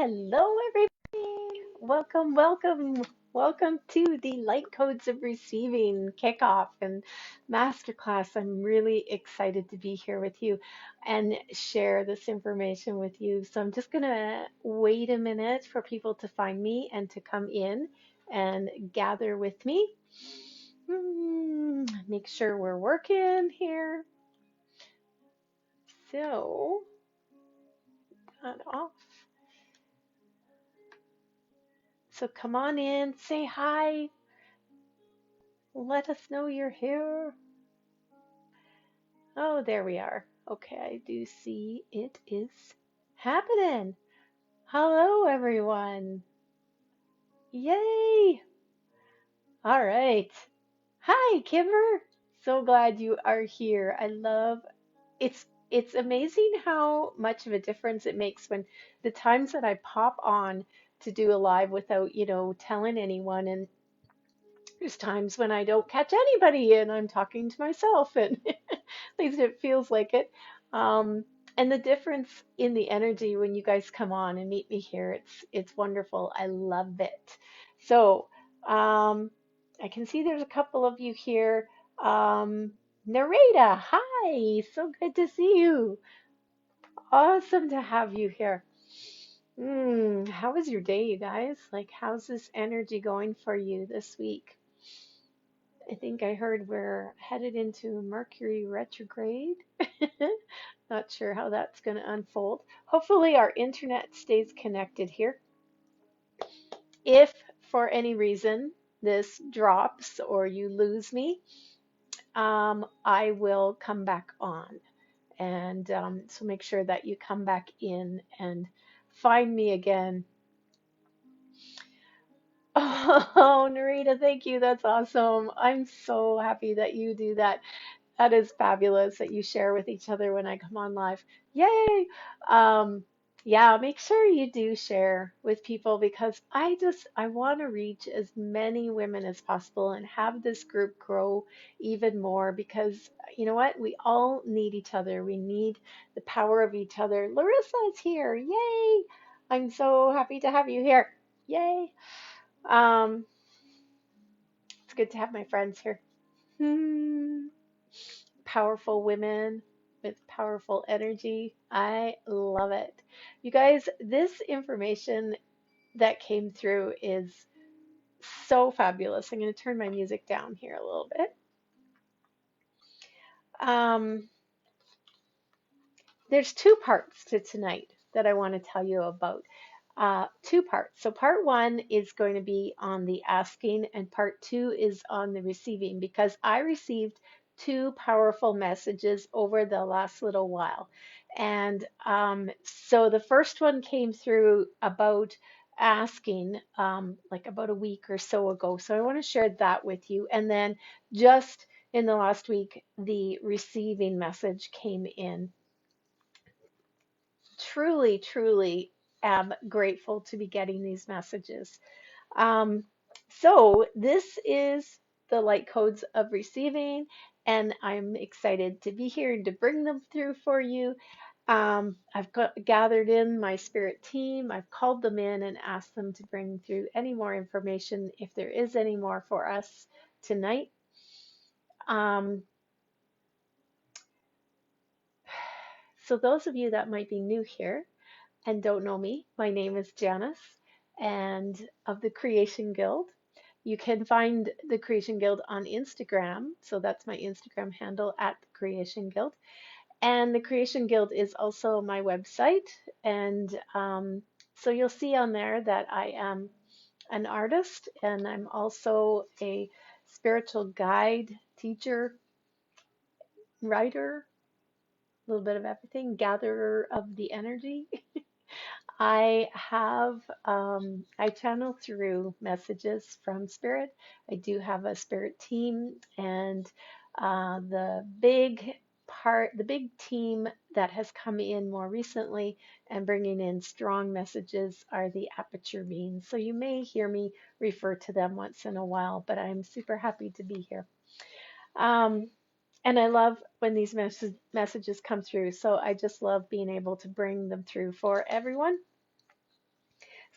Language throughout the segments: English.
Hello, everybody. Welcome to the Light Codes of Receiving kickoff and masterclass. I'm really excited to be here with you and share this information with you. So I'm just gonna wait a minute for people to find me and to come in and gather with me. Make sure we're working here. So, that off. So come on in, say hi. Let us know you're here. Oh, there we are. Okay, I do see it is happening. Hello, everyone. Yay! All right. Hi, Kimber. So glad you are here. I love it's amazing how much of a difference it makes when the times that I pop on to do a live without, telling anyone, and there's times when I don't catch anybody and I'm talking to myself, and at least it feels like it. Um, and the difference in the energy when you guys come on and meet me here, it's wonderful. I love it. So I can see there's a couple of you here. Narita, hi, so good to see you. Awesome to have you here. How was your day, you guys? Like, how's this energy going for you this week? I think I heard we're headed into Mercury retrograde. Not sure how that's going to unfold. Hopefully, our internet stays connected here. If for any reason this drops or you lose me, I will come back on. And so make sure that you come back in and find me again. Oh, Narita, thank you. That's awesome. I'm so happy that you do that. That is fabulous that you share with each other when I come on live. Yay! Um, yeah, make sure you do share with people because I want to reach as many women as possible and have this group grow even more because you know what? We all need each other. We need the power of each other. Larissa is here. Yay! I'm so happy to have you here. Yay! Um, it's good to have my friends here. Hmm. Powerful women with powerful energy. I love it. You guys, this information that came through is so fabulous. I'm going to turn my music down here a little bit. Um, there's two parts to tonight that I want to tell you about. Two parts. So, part one is going to be on the asking, and part two is on the receiving because I received two powerful messages over the last little while. And so, the first one came through about asking, like about a week or so ago. So, I want to share that with you. And then, just in the last week, the receiving message came in. Truly am grateful to be getting these messages. Um, so this is the light codes of receiving, and I'm excited to be here and to bring them through for you. Gathered in my spirit team. I've called them in and asked them to bring through any more information if there is any more for us tonight. Um, so those of you that might be new here, and don't know me, my name is Janice and of the Creation Guild. You can find the Creation Guild on Instagram. So that's my Instagram handle at the Creation Guild. And the Creation Guild is also my website. And so you'll see on there that I am an artist and I'm also a spiritual guide, teacher, writer, a little bit of everything, gatherer of the energy. I channel through messages from Spirit. I do have a Spirit team, and the big team that has come in more recently and bringing in strong messages are the Aperture Beings. So you may hear me refer to them once in a while, but I'm super happy to be here. And I love when these messages come through. So I just love being able to bring them through for everyone.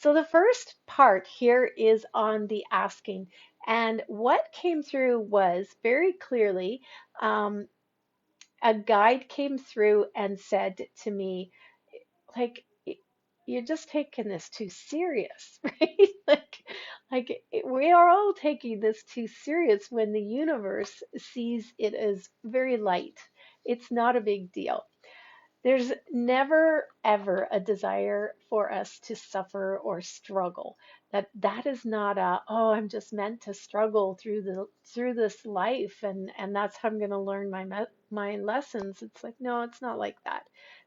So the first part here is on the asking. And what came through was very clearly um, a guide came through and said to me, like, you're just taking this too serious, right? We are all taking this too serious when the universe sees it as very light. It's not a big deal. There's never ever a desire for us to suffer or struggle. That is not a, oh, I'm just meant to struggle through this life, and that's how I'm going to learn my lessons. It's like, no, it's not like that.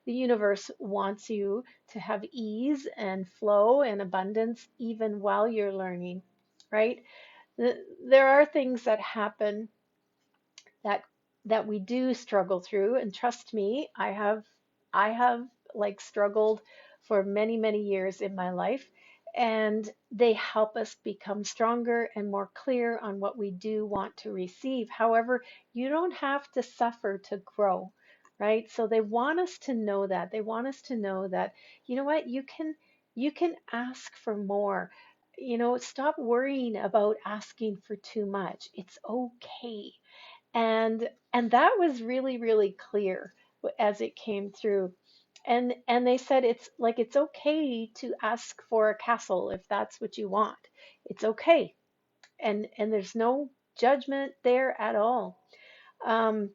The universe wants you to have ease and flow and abundance even while you're learning, right? There are things that happen that we do struggle through, and trust me, I have like struggled for many years in my life, and they help us become stronger and more clear on what we do want to receive. However, you don't have to suffer to grow, right? So they want us to know that. They want us to know that, you know what, you can ask for more. Stop worrying about asking for too much. It's okay. And that was really clear as it came through. And they said it's okay to ask for a castle if that's what you want. It's okay. And there's no judgment there at all. um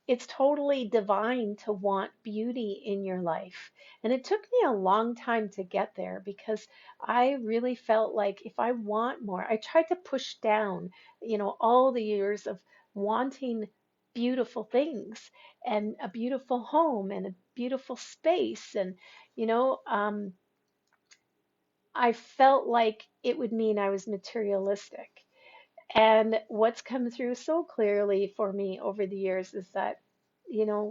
it's totally divine to want beauty in your life. And it took me a long time to get there because I really felt like if I want more, I tried to push down, all the years of wanting beautiful things and a beautiful home and a beautiful space. And, you know, um, I felt like it would mean I was materialistic. And what's come through so clearly for me over the years is that,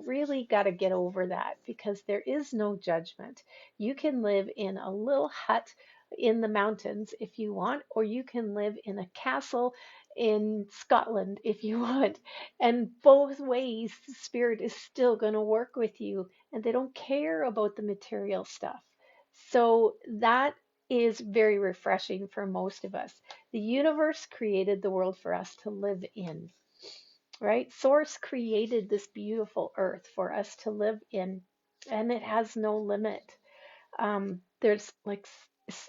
really got to get over that because there is no judgment. You can live in a little hut in the mountains if you want, or you can live in a castle in Scotland if you want. And both ways, the spirit is still going to work with you, and they don't care about the material stuff. So that is very refreshing for most of us. The universe created the world for us to live in, right? Source created this beautiful earth for us to live in, and it has no limit. There's like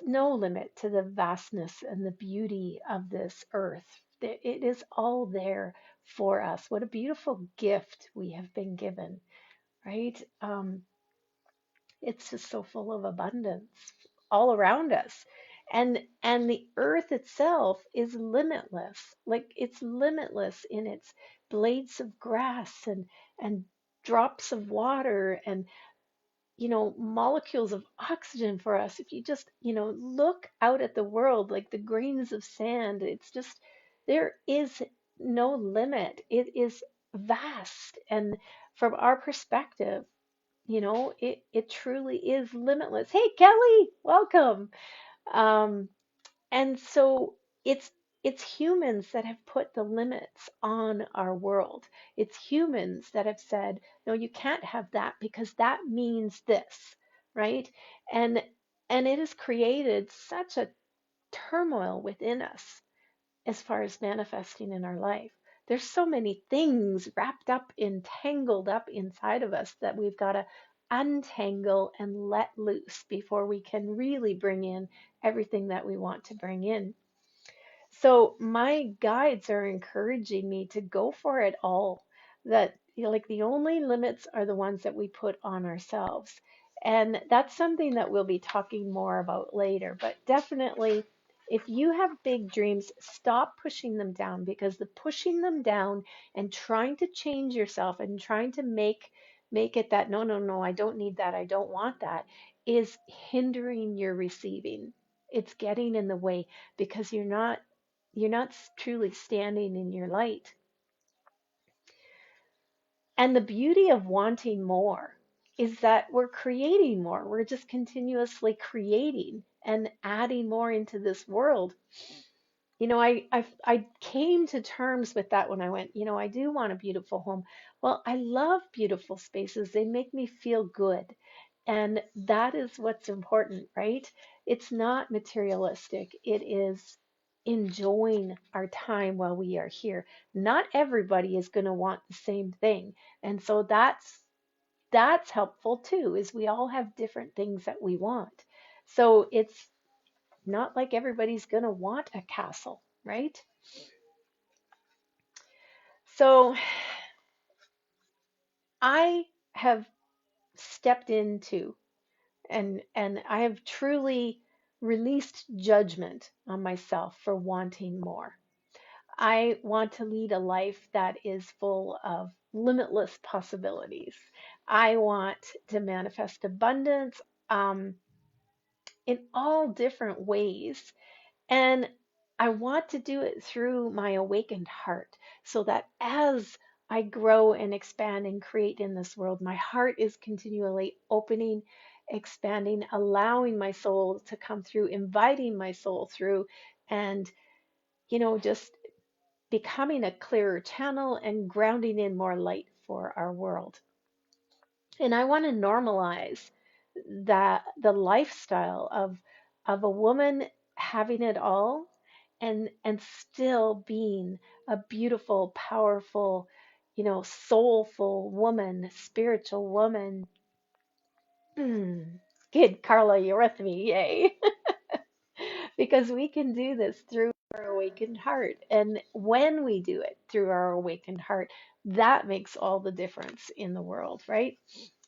no limit to the vastness and the beauty of this earth. It is all there for us. What a beautiful gift we have been given, right? It's just so full of abundance all around us. And the earth itself is limitless. Like it's limitless in its blades of grass and drops of water and molecules of oxygen for us. If you just look out at the world like the grains of sand, it's just there is no limit. It is vast. And from our perspective, it truly is limitless. Hey, Kelly, welcome. Um, and so it's humans that have put the limits on our world. It's humans that have said, no, you can't have that because that means this, right? And and it has created such a turmoil within us as far as manifesting in our life. There's so many things wrapped up in, tangled up inside of us that we've got to untangle and let loose before we can really bring in everything that we want to bring in. So my guides are encouraging me to go for it all. That like the only limits are the ones that we put on ourselves. And that's something that we'll be talking more about later. But definitely, if you have big dreams, stop pushing them down because the pushing them down and trying to change yourself and trying to make it that no, I don't need that, I don't want that, is hindering your receiving. It's getting in the way because you're not truly standing in your light. And the beauty of wanting more is that we're creating more. We're just continuously creating and adding more into this world. I came to terms with that when I went, I do want a beautiful home. Well, I love beautiful spaces. They make me feel good. And that is what's important, right? It's not materialistic. It is enjoying our time while we are here. Not everybody is going to want the same thing. And so that's helpful too, is we all have different things that we want. So it's not like everybody's going to want a castle, right? So I have stepped into and I have truly released judgment on myself for wanting more. I want to lead a life that is full of limitless possibilities. I want to manifest abundance um, in all different ways. And I want to do it through my awakened heart so that as I grow and expand and create in this world, my heart is continually opening, expanding, allowing my soul to come through, inviting my soul through, and, just becoming a clearer channel and grounding in more light for our world. And I want to normalize that the lifestyle of a woman having it all and still being a beautiful, powerful, soulful woman, spiritual woman. Good, Carla, you're with me. Yay. Because we can do this through our awakened heart. And when we do it through our awakened heart, that makes all the difference in the world, right?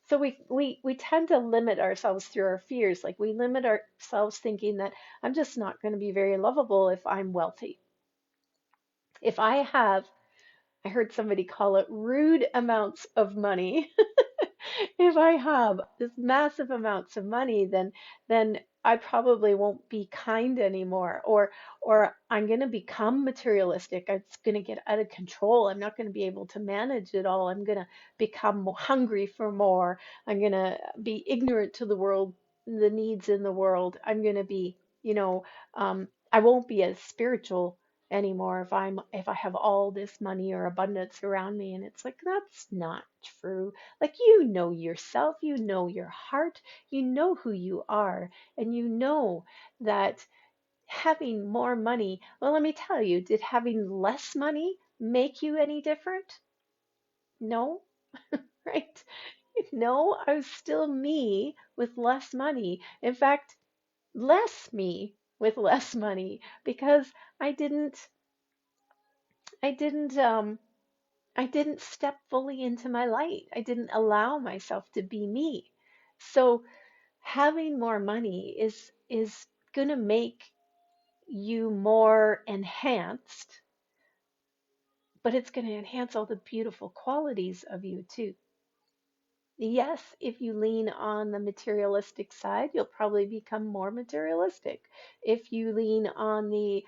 So we tend to limit ourselves through our fears. Like we limit ourselves thinking that I'm just not going to be very lovable if I'm wealthy. If I heard somebody call it rude amounts of money. If I have this massive amounts of money, then I probably won't be kind anymore, or I'm going to become materialistic. It's going to get out of control. I'm not going to be able to manage it all. I'm going to become hungry for more. I'm going to be ignorant to the world, the needs in the world. I'm going to be, I won't be as spiritual anymore if I have all this money or abundance around me. And it's like, that's not true. Like, yourself, your heart, who you are, and that having more money, well, let me tell you, did having less money make you any different? No, right? No, I was still me with less money. In fact, less me with less money because I didn't I didn't I didn't step fully into my light. I didn't allow myself to be me. So having more money is going to make you more enhanced, but it's going to enhance all the beautiful qualities of you too. Yes, if you lean on the materialistic side, you'll probably become more materialistic. If you lean on the,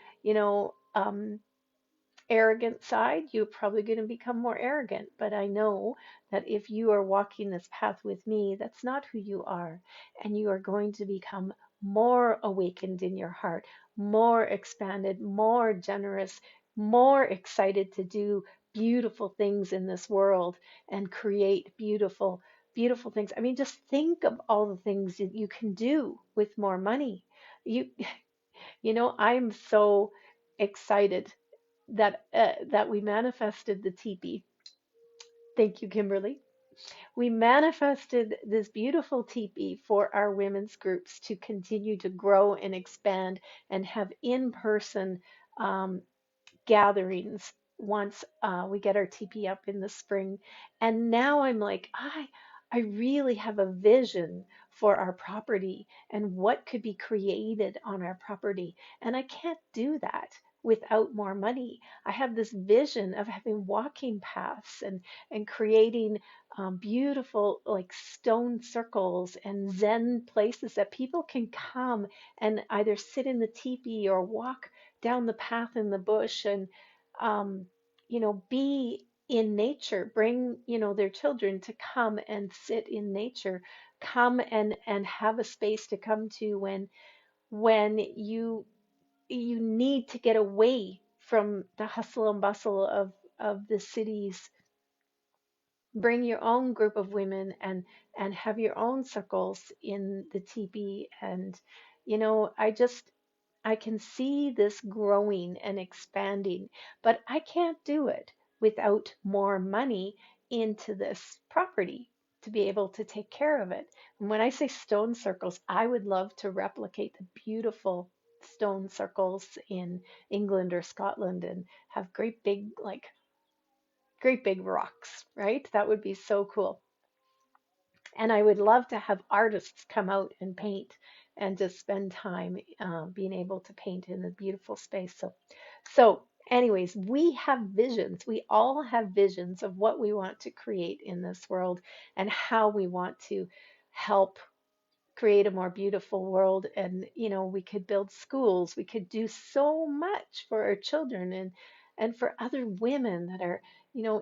arrogant side, you're probably going to become more arrogant. But I know that if you are walking this path with me, that's not who you are. And you are going to become more awakened in your heart, more expanded, more generous, more excited to do beautiful things in this world and create beautiful, beautiful things. I mean, just think of all the things that you can do with more money. You, I'm so excited that we manifested the teepee. Thank you, Kimberly. We manifested this beautiful teepee for our women's groups to continue to grow and expand and have in-person um, gatherings once we get our TP up in the spring. And now I'm like, I really have a vision for our property and what could be created on our property. And I can't do that without more money. I have this vision of having walking paths and creating beautiful like stone circles and Zen places that people can come and either sit in the teepee or walk down the path in the bush and um, be in nature, bring, their children to come and sit in nature, come and have a space to come to when you need to get away from the hustle and bustle of the cities bring your own group of women and have your own circles in the teepee. And I can see this growing and expanding, but I can't do it without more money into this property to be able to take care of it. And when I say stone circles, I would love to replicate the beautiful stone circles in England or Scotland and have great big rocks, right? That would be so cool. And I would love to have artists come out and paint and just spend time being able to paint in a beautiful space. Anyways, we have visions. We all have visions of what we want to create in this world and how we want to help create a more beautiful world. And we could build schools, we could do so much for our children and for other women that are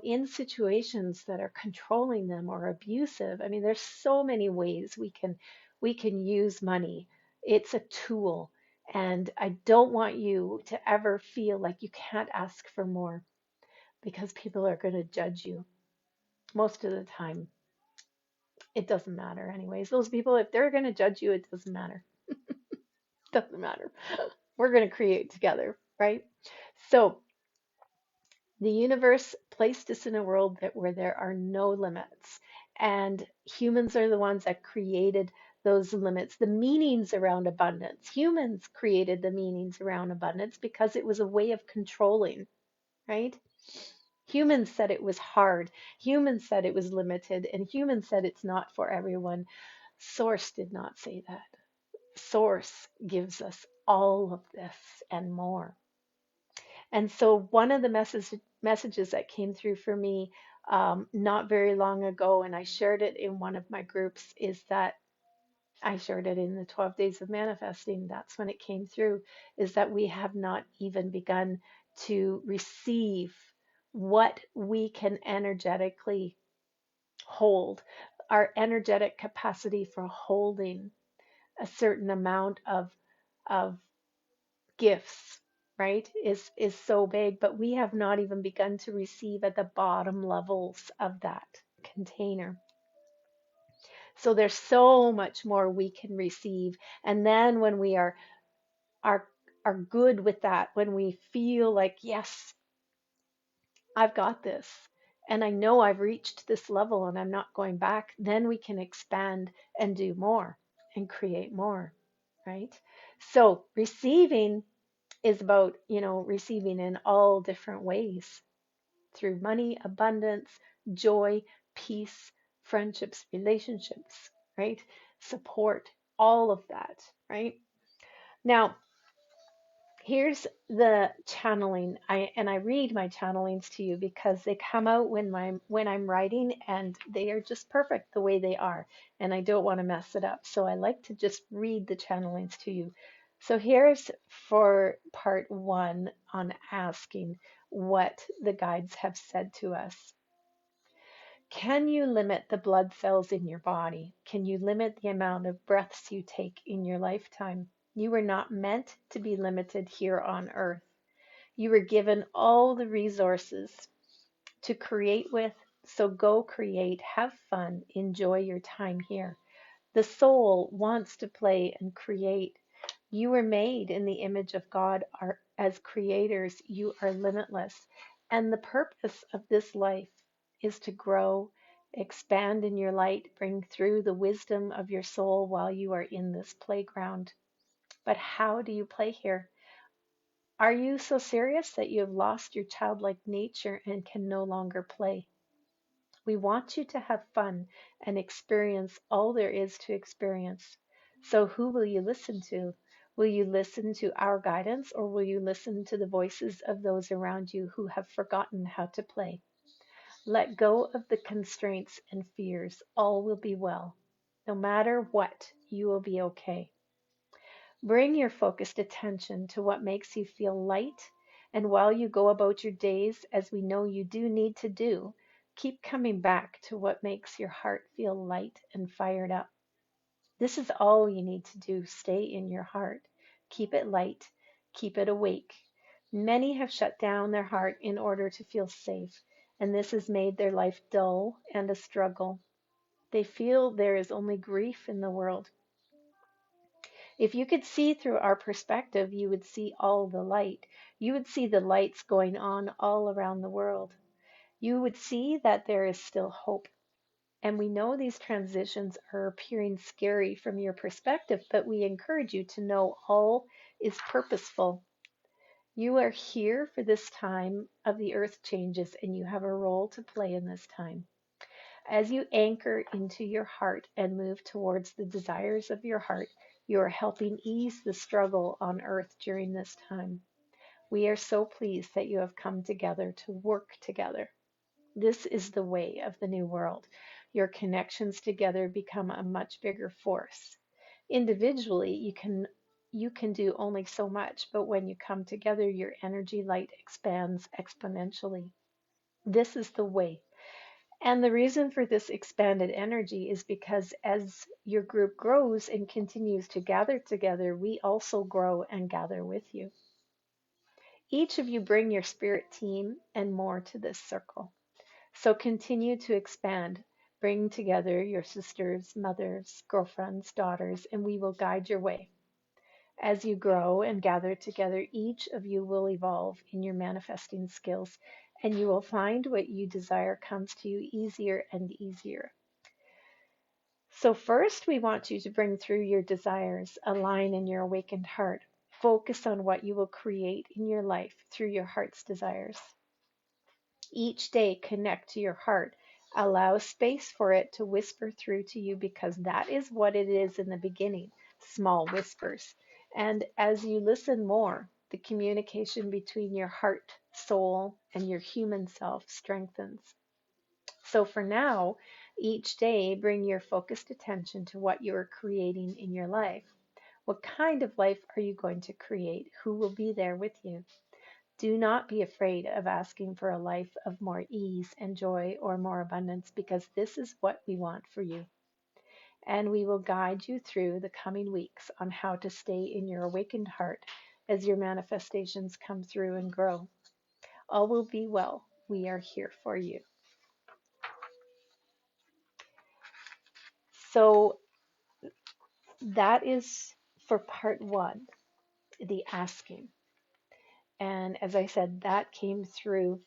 in situations that are controlling them or abusive. I mean, there's so many ways we can use money. It's a tool, and I don't want you to ever feel like you can't ask for more, because people are going to judge you. Most of the time it doesn't matter anyways. Those people, if they're going to judge you, it doesn't matter. Doesn't matter. We're going to create together, right? So the universe placed us in a world where there are no limits, and humans are the ones that created those limits, the meanings around abundance. Humans created the meanings around abundance because it was a way of controlling, right? Humans said it was hard. Humans said it was limited, and humans said it's not for everyone. Source did not say that. Source gives us all of this and more. And so, one of the messages that came through for me not very long ago, and I shared it in one of my groups, is that I shared it in the 12 days of manifesting. That's when it came through, is that we have not even begun to receive what we can energetically hold, our energetic capacity for holding a certain amount of gifts, right, is so big, but we have not even begun to receive at the bottom levels of that container. So there's so much more we can receive. And then when we are are good with that, when we feel like, yes, I've got this, and I know I've reached this level and I'm not going back, then we can expand and do more and create more, right? So receiving is about, receiving in all different ways, through money, abundance, joy, peace, friendships, relationships, right? Support, all of that, right? Now, here's the channeling. I read my channelings to you because they come out when I'm writing, and they are just perfect the way they are, and I don't want to mess it up. So I like to just read the channelings to you. So here's for part 1 on asking what the guides have said to us. Can you limit the blood cells in your body? Can you limit the amount of breaths you take in your lifetime? You were not meant to be limited here on earth. You were given all the resources to create with, so go create, have fun, enjoy your time here. The soul wants to play and create. You were made in the image of God. As creators, you are limitless. And the purpose of this life is to grow, expand in your light, bring through the wisdom of your soul while you are in this playground. But how do you play here? Are you so serious that you have lost your childlike nature and can no longer play? We want you to have fun and experience all there is to experience. So, who will you listen to? Will you listen to our guidance, or will you listen to the voices of those around you who have forgotten how to play? Let go of the constraints and fears. All will be well. No matter what, you will be okay. Bring your focused attention to what makes you feel light, and while you go about your days, as we know you do need to do, keep coming back to what makes your heart feel light and fired up. This is all you need to do. Stay in your heart. Keep it light. Keep it awake. Many have shut down their heart in order to feel safe, and this has made their life dull and a struggle. They feel there is only grief in the world. If you could see through our perspective, you would see all the light. You would see the lights going on all around the world. You would see that there is still hope. And we know these transitions are appearing scary from your perspective, but we encourage you to know all is purposeful. You are here for this time of the earth changes, and you have a role to play in this time. As you anchor into your heart and move towards the desires of your heart, you are helping ease the struggle on earth during this time. We are so pleased that you have come together to work together. This is the way of the new world. Your connections together become a much bigger force. Individually, you can do only so much, but when you come together, your energy light expands exponentially. This is the way. And the reason for this expanded energy is because as your group grows and continues to gather together, we also grow and gather with you. Each of you bring your spirit team and more to this circle. So continue to expand. Bring together your sisters, mothers, girlfriends, daughters, and we will guide your way. As you grow and gather together, each of you will evolve in your manifesting skills, and you will find what you desire comes to you easier and easier. So, first, we want you to bring through your desires, align in your awakened heart. Focus on what you will create in your life through your heart's desires. Each day, connect to your heart. Allow space for it to whisper through to you because that is what it is in the beginning, small whispers. And as you listen more, the communication between your heart, soul, and your human self strengthens. So for now, each day, bring your focused attention to what you are creating in your life. What kind of life are you going to create? Who will be there with you? Do not be afraid of asking for a life of more ease and joy or more abundance because this is what we want for you. And we will guide you through the coming weeks on how to stay in your awakened heart as your manifestations come through and grow. All will be well. We are here for you. So that is for part one, the asking. And as I said, that came through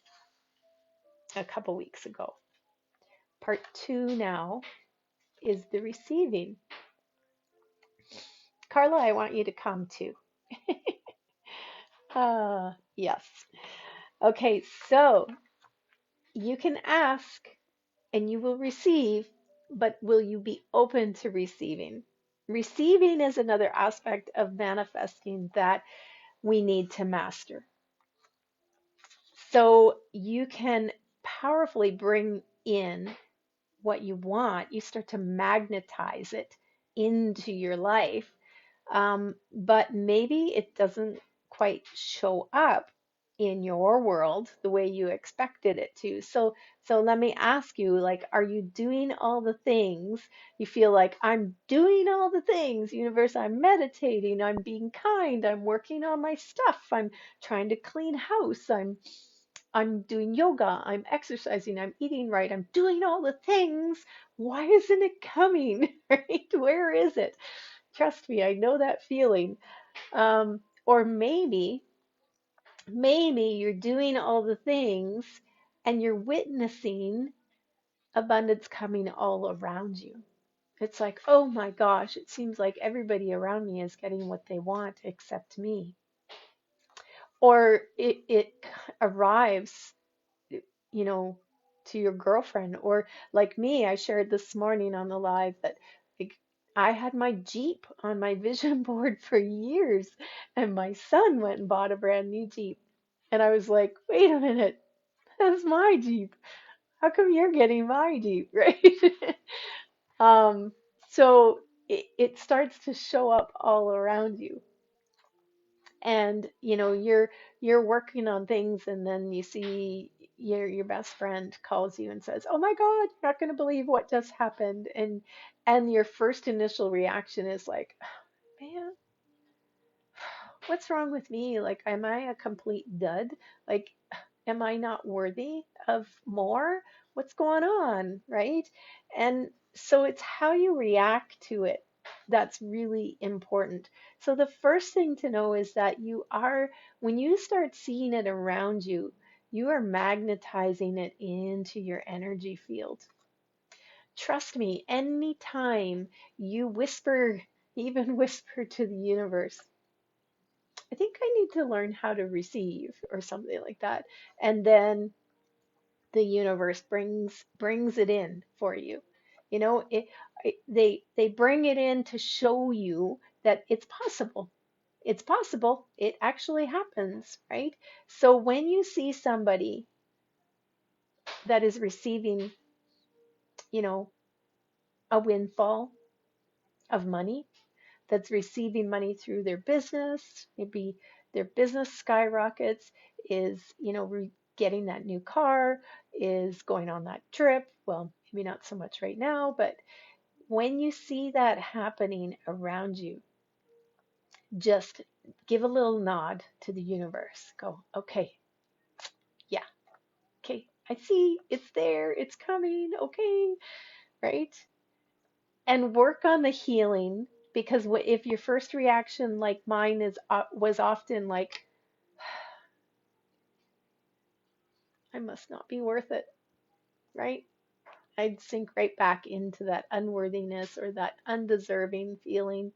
a couple weeks ago. Part two now is the receiving. Carla, I want you to come too. Yes. Okay, so you can ask and you will receive, but will you be open to receiving? Receiving is another aspect of manifesting that we need to master. So you can powerfully bring in what you want, you start to magnetize it into your life. But maybe it doesn't quite show up in your world the way you expected it to. So let me ask you, like, are you doing all the things? You feel like I'm doing all the things, universe, I'm meditating, I'm being kind, I'm working on my stuff, I'm trying to clean house, I'm doing yoga, I'm exercising, I'm eating right, I'm doing all the things. Why isn't it coming? Right? Where is it? Trust me, I know that feeling. Or maybe you're doing all the things and you're witnessing abundance coming all around you. It's like, oh my gosh, it seems like everybody around me is getting what they want except me. Or it arrives, you know, to your girlfriend. Or like me, I shared this morning on the live that like, I had my Jeep on my vision board for years, and my son went and bought a brand new Jeep. And I was like, wait a minute, that's my Jeep. How come you're getting my Jeep, right? um, so it starts to show up all around you. And you're working on things and then you see your best friend calls you and says, oh my God, you're not going to believe what just happened. And your first initial reaction is like, man, what's wrong with me? Like, am I a complete dud? Like, Am I not worthy of more? What's going on, right? And so it's how you react to it that's really important. So the first thing to know is that when you start seeing it around you, you are magnetizing it into your energy field. Trust me, anytime you whisper, even whisper to the universe, I think I need to learn how to receive or something like that. And then the universe brings it in for you. You know, they bring it in to show you that it's possible. It's possible. It actually happens, right? So when you see somebody that is receiving, you know, a windfall of money, that's receiving money through their business, maybe their business skyrockets, is, getting that new car, is going on that trip. Well, maybe not so much right now, but when you see that happening around you, just give a little nod to the universe. Go, okay, yeah, okay, I see it's there, it's coming, okay, right? And work on the healing, because if your first reaction, like mine is was often like, I must not be worth it, right? I'd sink right back into that unworthiness or that undeserving feeling.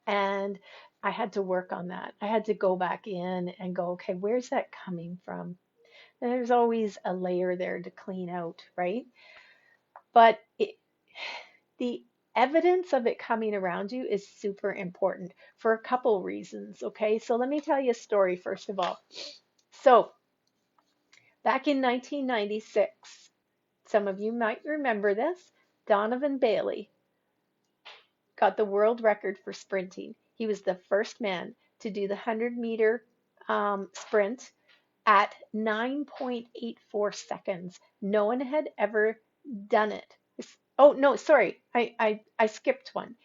And I had to work on that. I had to go back in and go, okay, where's that coming from? And there's always a layer there to clean out, right? But the evidence of it coming around you is super important for a couple reasons, okay? So let me tell you a story first of all. So back in 1996, some of you might remember this, Donovan Bailey got the world record for sprinting. He was the first man to do the 100-meter sprint at 9.84 seconds. No one had ever done it. Oh, no, sorry. I skipped one.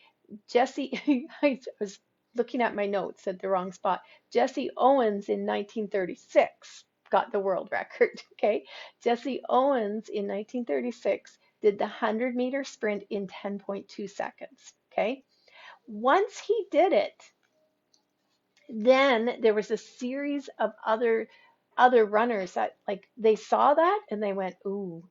Jesse, I was looking at my notes at the wrong spot. Jesse Owens in 1936 got the world record. Okay. Jesse Owens in 1936 did the 100-meter sprint in 10.2 seconds. Okay. Once he did it, then there was a series of other runners that, like, they saw that and they went, ooh,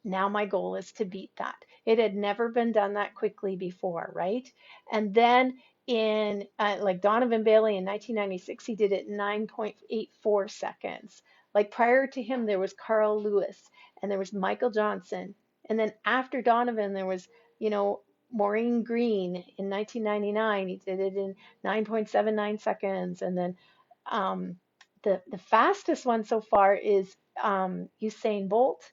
now my goal is to beat that. It had never been done that quickly before, right? And then in like Donovan Bailey in 1996, he did it in 9.84 seconds. Like prior to him, there was Carl Lewis and there was Michael Johnson. And then after Donovan, there was, you know, Maureen Green in 1999. He did it in 9.79 seconds. And then um, the fastest one so far is Usain Bolt,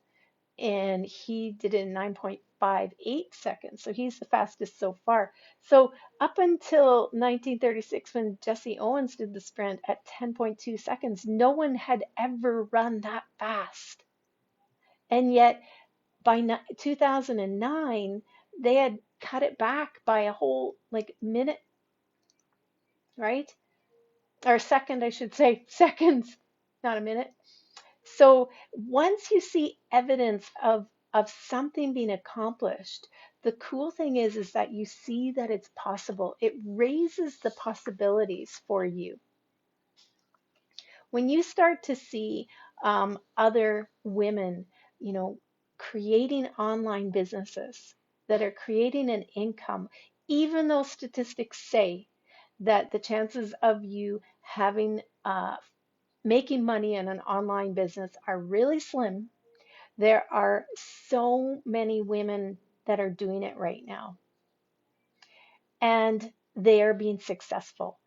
and he did it in 9.58 seconds. So he's the fastest so far. So up until 1936, when Jesse Owens did the sprint at 10.2 seconds, no one had ever run that fast. And yet by 2009, they had cut it back by a whole like minute, right? Or second, I should say, seconds, not a minute. So once you see evidence of something being accomplished, the cool thing is that you see that it's possible. It raises the possibilities for you. When you start to see other women, you know, creating online businesses that are creating an income, even though statistics say that the chances of you having making money in an online business are really slim, there are so many women that are doing it right now, and they are being successful.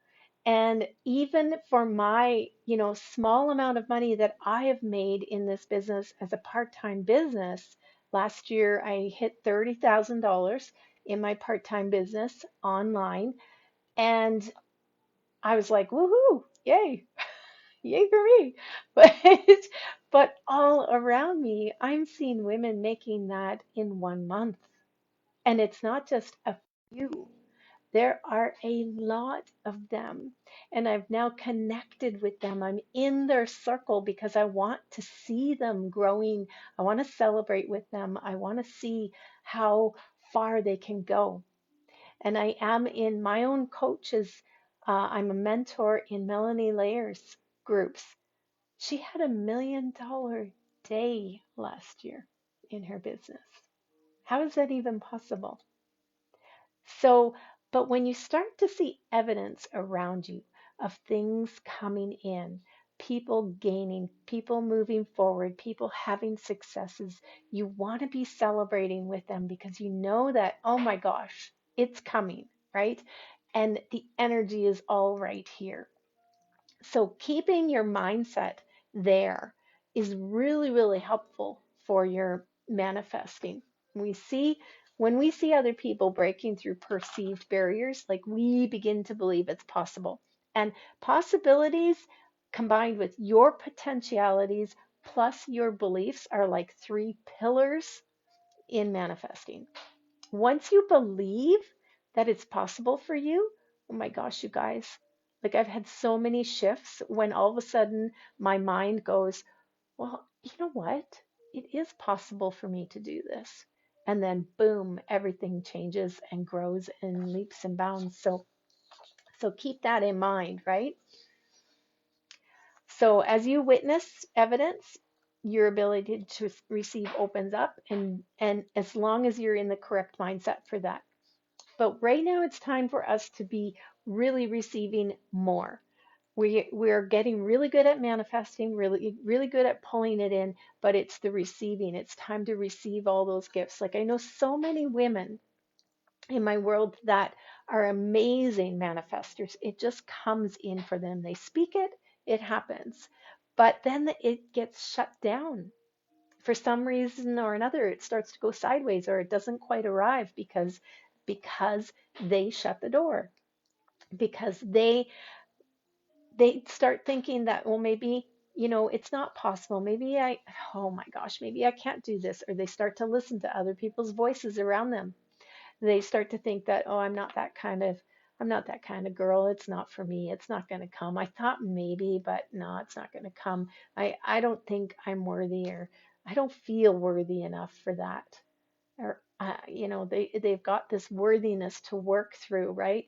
And even for my, small amount of money that I have made in this business as a part-time business, last year I hit $30,000 in my part-time business online. And I was like, woohoo, yay, yay for me. But but all around me, I'm seeing women making that in 1 month. And it's not just a few. There are a lot of them, and I've now connected with them. I'm in their circle because I want to see them growing. I want to celebrate with them. I want to see how far they can go. And I am in my own coaches. I'm a mentor in Melanie Layer's groups. She had $1 million day last year in her business. How is that even possible? So, but when you start to see evidence around you of things coming in, people gaining, people moving forward, people having successes, you want to be celebrating with them because you know that, oh my gosh, it's coming, right? And the energy is all right here. So keeping your mindset there is really, really helpful for your manifesting. We see when we see other people breaking through perceived barriers, like we begin to believe it's possible. And possibilities combined with your potentialities plus your beliefs are like three pillars in manifesting. Once you believe that it's possible for you, oh my gosh, you guys, like I've had so many shifts when all of a sudden my mind goes, well, you know what? It is possible for me to do this. And then boom, everything changes and grows and leaps and bounds. So keep that in mind, right? So as you witness evidence, your ability to receive opens up and as long as you're in the correct mindset for that. But right now it's time for us to be really receiving more. We're getting really good at manifesting, really good at pulling it in, but it's the receiving. It's time to receive all those gifts. Like I know so many women in my world that are amazing manifestors. It just comes in for them. They speak it, it happens. But then it gets shut down for some reason or another. It starts to go sideways or it doesn't quite arrive because they shut the door, because they start thinking that, well, maybe, it's not possible. Maybe oh my gosh, maybe I can't do this. Or they start to listen to other people's voices around them. They start to think that, oh, I'm not that kind of girl. It's not for me. It's not going to come. I thought maybe, but no, it's not going to come. I don't think I'm worthy, or I don't feel worthy enough for that. Or they've got this worthiness to work through, right?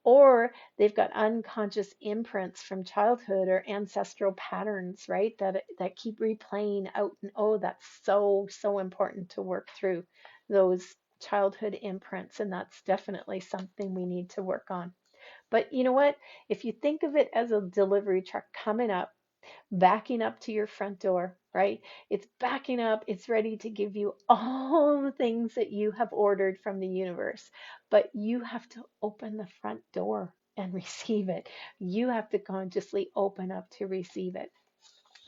Or they've got unconscious imprints from childhood or ancestral patterns, right? That keep replaying out, and oh, that's so important to work through those childhood imprints, and that's definitely something we need to work on. But you know what? If you think of it as a delivery truck coming up, backing up to your front door, right? It's backing up, it's ready to give you all the things that you have ordered from the universe. But you have to open the front door and receive it. You have to consciously open up to receive it.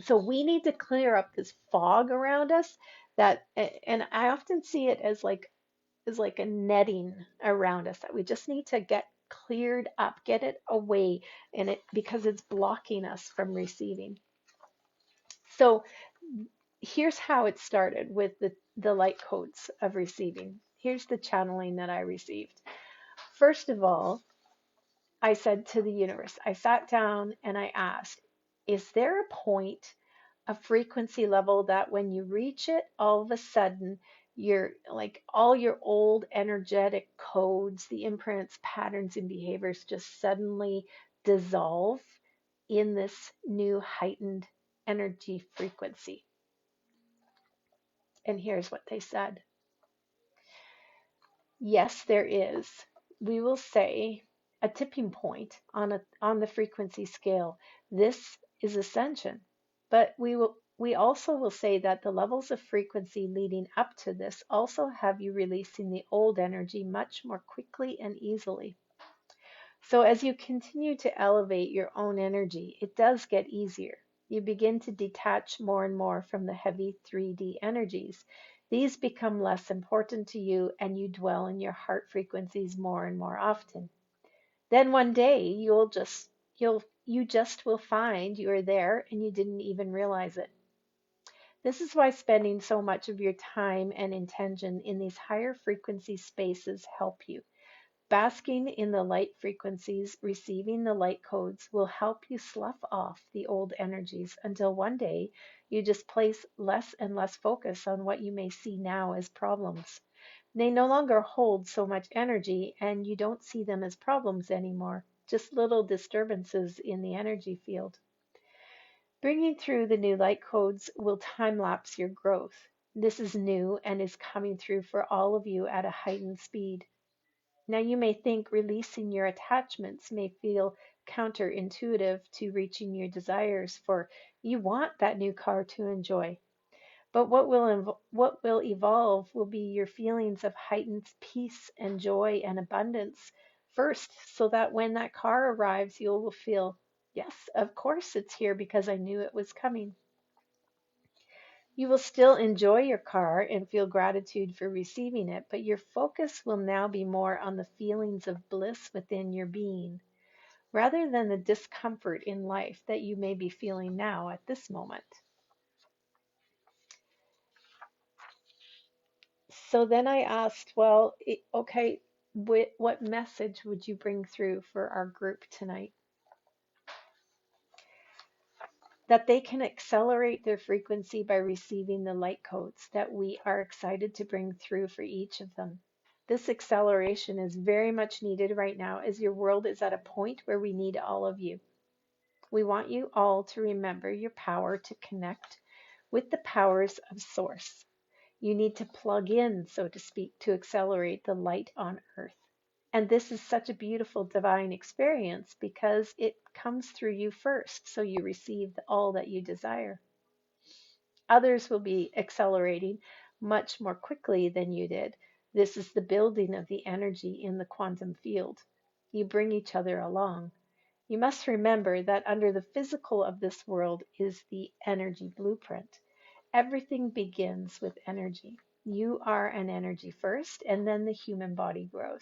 So we need to clear up this fog around us that, and I often see it as like a netting around us that we just need to get cleared up, get it away, and it because it's blocking us from receiving. So here's how it started with the light codes of receiving. Here's the channeling that I received. First of all, I said to the universe, I sat down and I asked, is there a point, a frequency level that when you reach it, all of a sudden, you're like all your old energetic codes, the imprints, patterns, and behaviors just suddenly dissolve in this new heightened energy frequency? And here's what they said. Yes, there is. We will say a tipping point on the frequency scale. This is ascension. But we also will say that the levels of frequency leading up to this also have you releasing the old energy much more quickly and easily. So as you continue to elevate your own energy, it does get easier. You begin to detach more and more from the heavy 3D energies. These become less important to you and you dwell in your heart frequencies more and more often. Then one day you just will find you are there and you didn't even realize it. This is why spending so much of your time and intention in these higher frequency spaces help you. Basking in the light frequencies, receiving the light codes will help you slough off the old energies until one day you just place less and less focus on what you may see now as problems. They no longer hold so much energy and you don't see them as problems anymore, just little disturbances in the energy field. Bringing through the new light codes will time lapse your growth. This is new and is coming through for all of you at a heightened speed. Now, you may think releasing your attachments may feel counterintuitive to reaching your desires, for you want that new car to enjoy. But what will evolve will be your feelings of heightened peace and joy and abundance first, so that when that car arrives, you will feel, yes, of course it's here because I knew it was coming. You will still enjoy your car and feel gratitude for receiving it, but your focus will now be more on the feelings of bliss within your being, rather than the discomfort in life that you may be feeling now at this moment. So then I asked, well, okay, what message would you bring through for our group tonight? That they can accelerate their frequency by receiving the light codes that we are excited to bring through for each of them. This acceleration is very much needed right now as your world is at a point where we need all of you. We want you all to remember your power to connect with the powers of Source. You need to plug in, so to speak, to accelerate the light on earth. And this is such a beautiful divine experience because it comes through you first, so you receive all that you desire. Others will be accelerating much more quickly than you did. This is the building of the energy in the quantum field. You bring each other along. You must remember that under the physical of this world is the energy blueprint. Everything begins with energy. You are an energy first, and then the human body grows.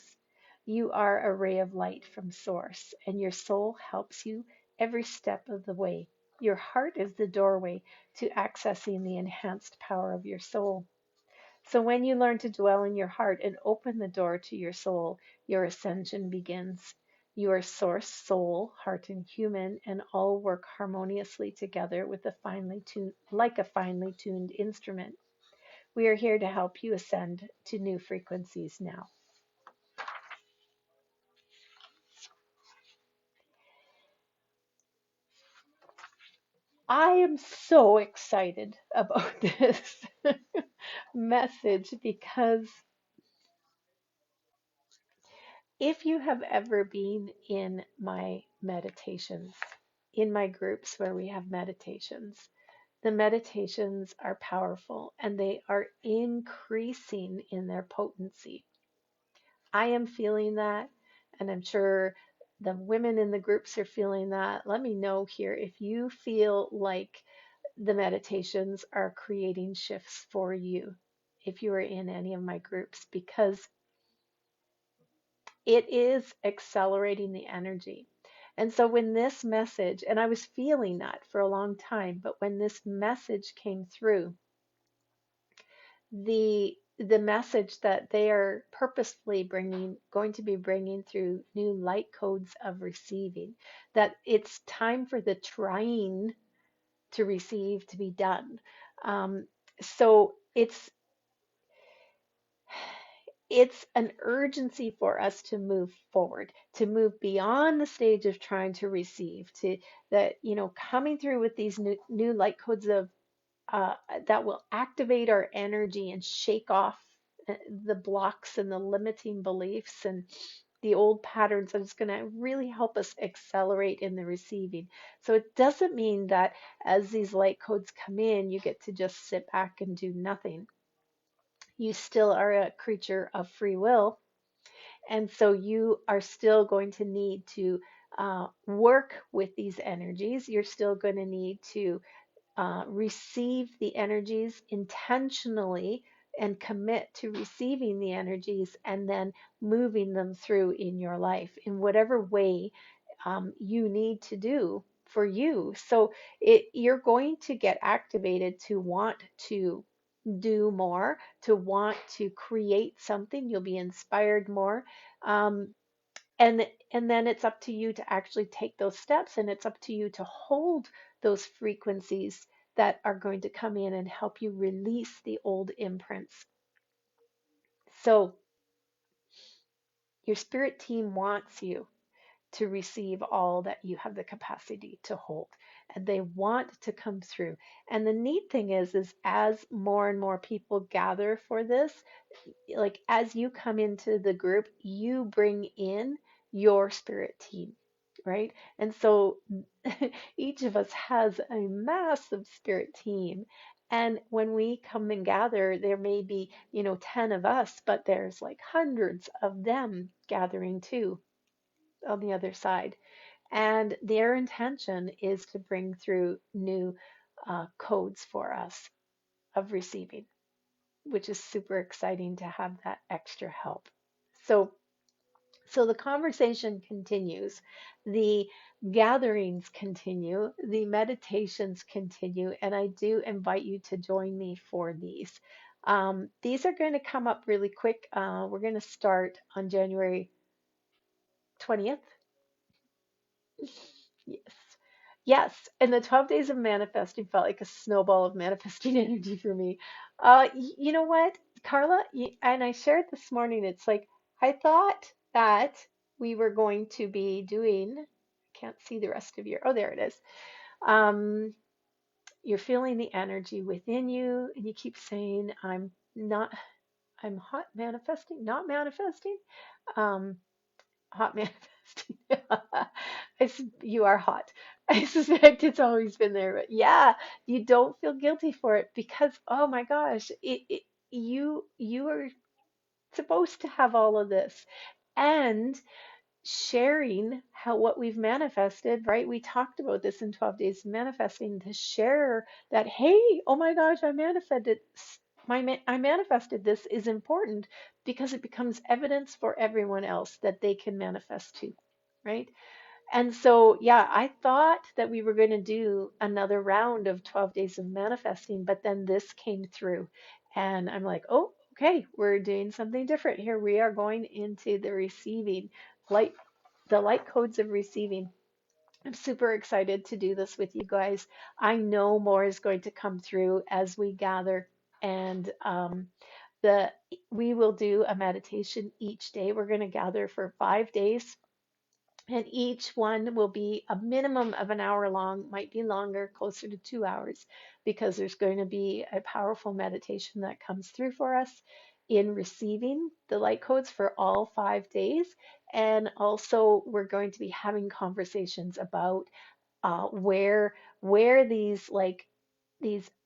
You are a ray of light from Source, and your soul helps you every step of the way. Your heart is the doorway to accessing the enhanced power of your soul. So when you learn to dwell in your heart and open the door to your soul, your ascension begins. You are Source, soul, heart, and human, and all work harmoniously together with like a finely tuned instrument. We are here to help you ascend to new frequencies now. I am so excited about this message because if you have ever been in my meditations, in my groups where we have meditations, the meditations are powerful and they are increasing in their potency. I am feeling that, and I'm sure the women in the groups are feeling that. Let me know here if you feel like the meditations are creating shifts for you, if you are in any of my groups, because it is accelerating the energy. And so when this message, and I was feeling that for a long time, but when this message came through, the message that they are purposefully going to be bringing through new light codes of receiving, that it's time for the trying to receive to be done. So it's an urgency for us to move forward, to move beyond the stage of trying to receive, to that, coming through with these new light codes of uh, that will activate our energy and shake off the blocks and the limiting beliefs and the old patterns that is going to really help us accelerate in the receiving. So it doesn't mean that as these light codes come in, you get to just sit back and do nothing. You still are a creature of free will. And so you are still going to need to work with these energies. You're still going to need to receive the energies intentionally and commit to receiving the energies and then moving them through in your life in whatever way you need to do for you. So you're going to get activated to want to do more, to want to create something. You'll be inspired more. and and then it's up to you to actually take those steps, and it's up to you to hold those frequencies that are going to come in and help you release the old imprints. So your spirit team wants you to receive all that you have the capacity to hold, and they want to come through. And the neat thing is as more and more people gather for this, like as you come into the group, you bring in your spirit team, right? And so each of us has a massive spirit team. And when we come and gather, there may be, 10 of us, but there's like hundreds of them gathering too on the other side. And their intention is to bring through new codes for us of receiving, which is super exciting to have that extra help. So, so the conversation continues, the gatherings continue, the meditations continue, and I do invite you to join me for these. These are going to come up really quick. We're going to start on January 20th. Yes. Yes. And the 12 days of manifesting felt like a snowball of manifesting energy for me. You know what, Carla? And I shared this morning, it's like I thought that we were going to be doing, I can't see the rest of your, oh, there it is. Um, you're feeling the energy within you, and you keep saying, I'm not, I'm hot manifesting, not manifesting. Um, Hot manifesting. You are hot. I suspect it's always been there, but yeah, you don't feel guilty for it because oh my gosh, you are supposed to have all of this. And sharing how what we've manifested, right? We talked about this in 12 days of manifesting, to share that, hey, oh my gosh, I manifested this is important because it becomes evidence for everyone else that they can manifest too, right? And so, yeah, I thought that we were going to do another round of 12 days of manifesting, but then this came through. And I'm like, oh, okay, we're doing something different here. We are going into the receiving light, the light codes of receiving. I'm super excited to do this with you guys. I know more is going to come through as we gather, and the we will do a meditation each day. We're going to gather for 5 days, and each one will be a minimum of an hour long, might be longer, closer to 2 hours, because there's going to be a powerful meditation that comes through for us in receiving the light codes for all 5 days. And also, we're going to be having conversations about where these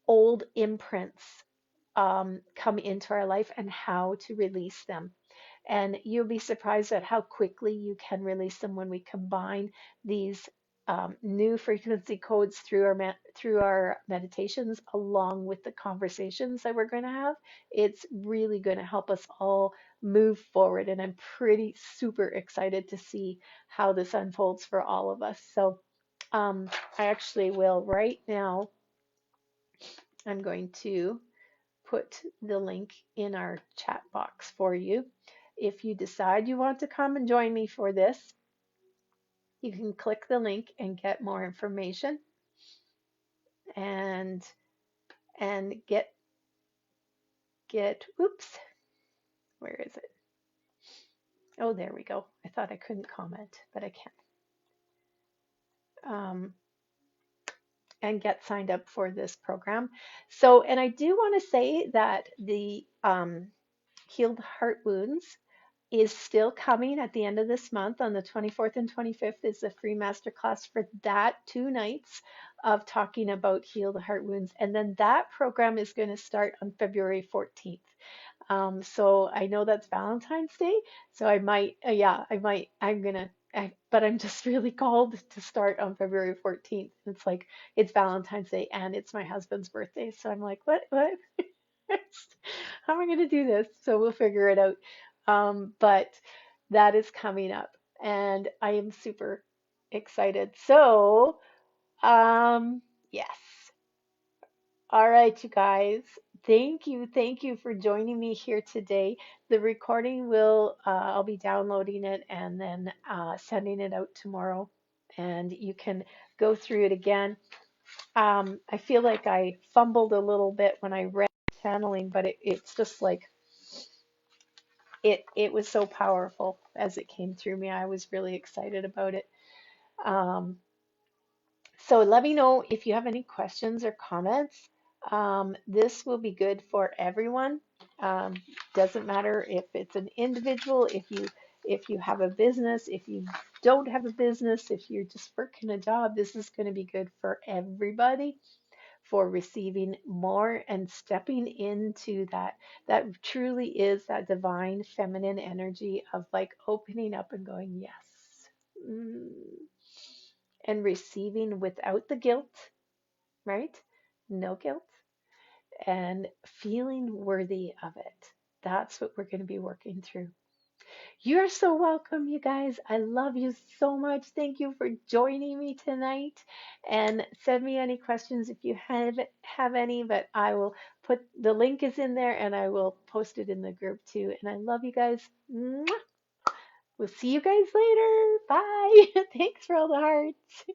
old imprints come into our life and how to release them. And you'll be surprised at how quickly you can release them when we combine these new frequency codes through our meditations along with the conversations that we're going to have. It's really going to help us all move forward, and I'm pretty super excited to see how this unfolds for all of us. So I actually will right now. I'm going to put the link in our chat box for you. If you decide you want to come and join me for this, you can click the link and get more information and get oops, where is it? Oh, there we go. I thought I couldn't comment, but I can. And get signed up for this program. So, and I do want to say that the Healed Heart Wounds is still coming at the end of this month. On the 24th and 25th is a free masterclass for that 2 nights of talking about healed heart wounds. And then that program is going to start on February 14th. So I know that's Valentine's Day. So I might, but I'm just really called to start on February 14th. It's like, it's Valentine's Day and it's my husband's birthday. So I'm like, what? How am I going to do this? So we'll figure it out. But that is coming up, and I am super excited. So, yes. All right, you guys. Thank you for joining me here today. The recording I'll be downloading it and then sending it out tomorrow, and you can go through it again. I feel like I fumbled a little bit when I read channeling, but it's just like it was so powerful as it came through me. I was really excited about it. Um, So let me know if you have any questions or comments. This will be good for everyone. Um, doesn't matter if it's an individual, if you have a business, if you don't have a business, if you're just working a job, this is going to be good for everybody for receiving more and stepping into that. That truly is that divine feminine energy of like opening up and going, yes. Mm, and receiving without the guilt, right? No guilt, and feeling worthy of it. That's what we're going to be working through. You're so welcome, you guys. I love you so much. Thank you for joining me tonight. And send me any questions if you have any, but I will put the link is in there and I will post it in the group too. And I love you guys. Mwah. We'll see you guys later. Bye. Thanks for all the hearts.